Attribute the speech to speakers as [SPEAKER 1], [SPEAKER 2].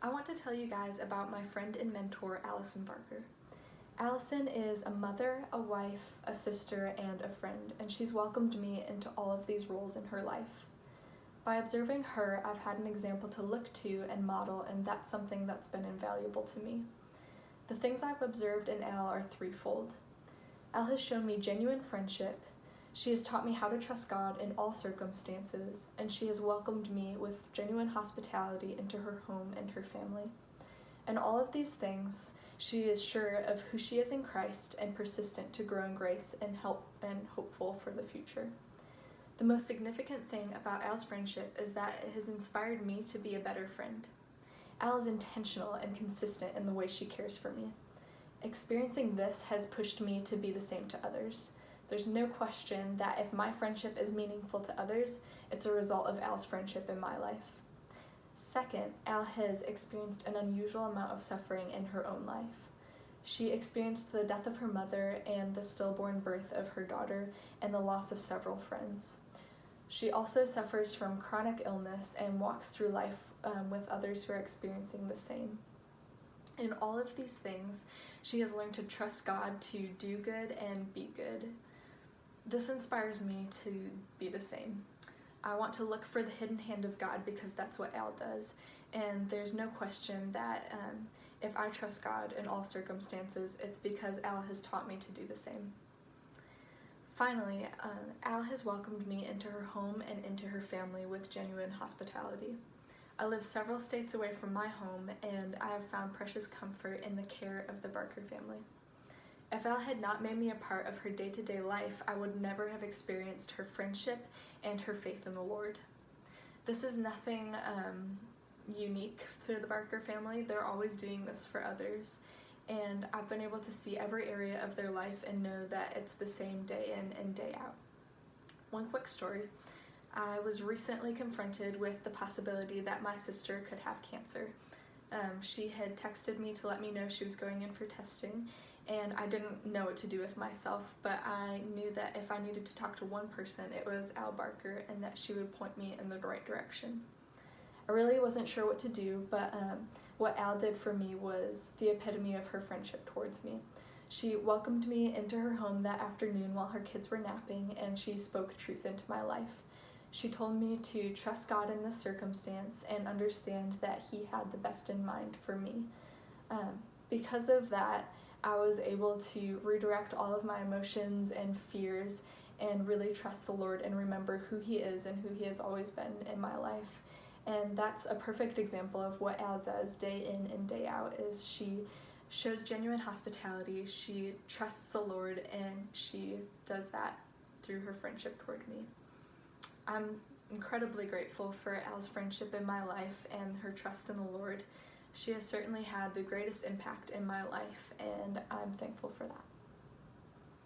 [SPEAKER 1] I want to tell you guys about my friend and mentor, Allison Barker. Allison is a mother, a wife, a sister, and a friend, and she's welcomed me into all of these roles in her life. By observing her, I've had an example to look to and model, and that's something that's been invaluable to me. The things I've observed in Al are threefold. Al has shown me genuine friendship, she has taught me how to trust God in all circumstances, and she has welcomed me with genuine hospitality into her home and her family. In all of these things, she is sure of who she is in Christ and persistent to grow in grace and hopeful for the future. The most significant thing about Al's friendship is that it has inspired me to be a better friend. Al is intentional and consistent in the way she cares for me. Experiencing this has pushed me to be the same to others. There's no question that if my friendship is meaningful to others, it's a result of Al's friendship in my life. Second, Al has experienced an unusual amount of suffering in her own life. She experienced the death of her mother and the stillborn birth of her daughter and the loss of several friends. She also suffers from chronic illness and walks through life with others who are experiencing the same. In all of these things, she has learned to trust God to do good and be good. This inspires me to be the same. I want to look for the hidden hand of God because that's what Al does, and there's no question that if I trust God in all circumstances, it's because Al has taught me to do the same. Finally, Al has welcomed me into her home and into her family with genuine hospitality. I live several states away from my home, and I have found precious comfort in the care of the Barker family. If Al had not made me a part of her day-to-day life, I would never have experienced her friendship and her faith in the Lord. This is nothing unique for the Barker family. They're always doing this for others, and I've been able to see every area of their life and know that it's the same day in and day out. One quick story. I was recently confronted with the possibility that my sister could have cancer. She had texted me to let me know she was going in for testing, and I didn't know what to do with myself, but I knew that if I needed to talk to one person, it was Al Barker, and that she would point me in the right direction. I really wasn't sure what to do, but what Al did for me was the epitome of her friendship towards me. She welcomed me into her home that afternoon while her kids were napping, and she spoke truth into my life. She told me to trust God in this circumstance and understand that He had the best in mind for me. Because of that, I was able to redirect all of my emotions and fears and really trust the Lord and remember who He is and who He has always been in my life. And that's a perfect example of what Al does day in and day out. Is she shows genuine hospitality, she trusts the Lord, and she does that through her friendship toward me. I'm incredibly grateful for Al's friendship in my life and her trust in the Lord. She has certainly had the greatest impact in my life, and I'm thankful for that.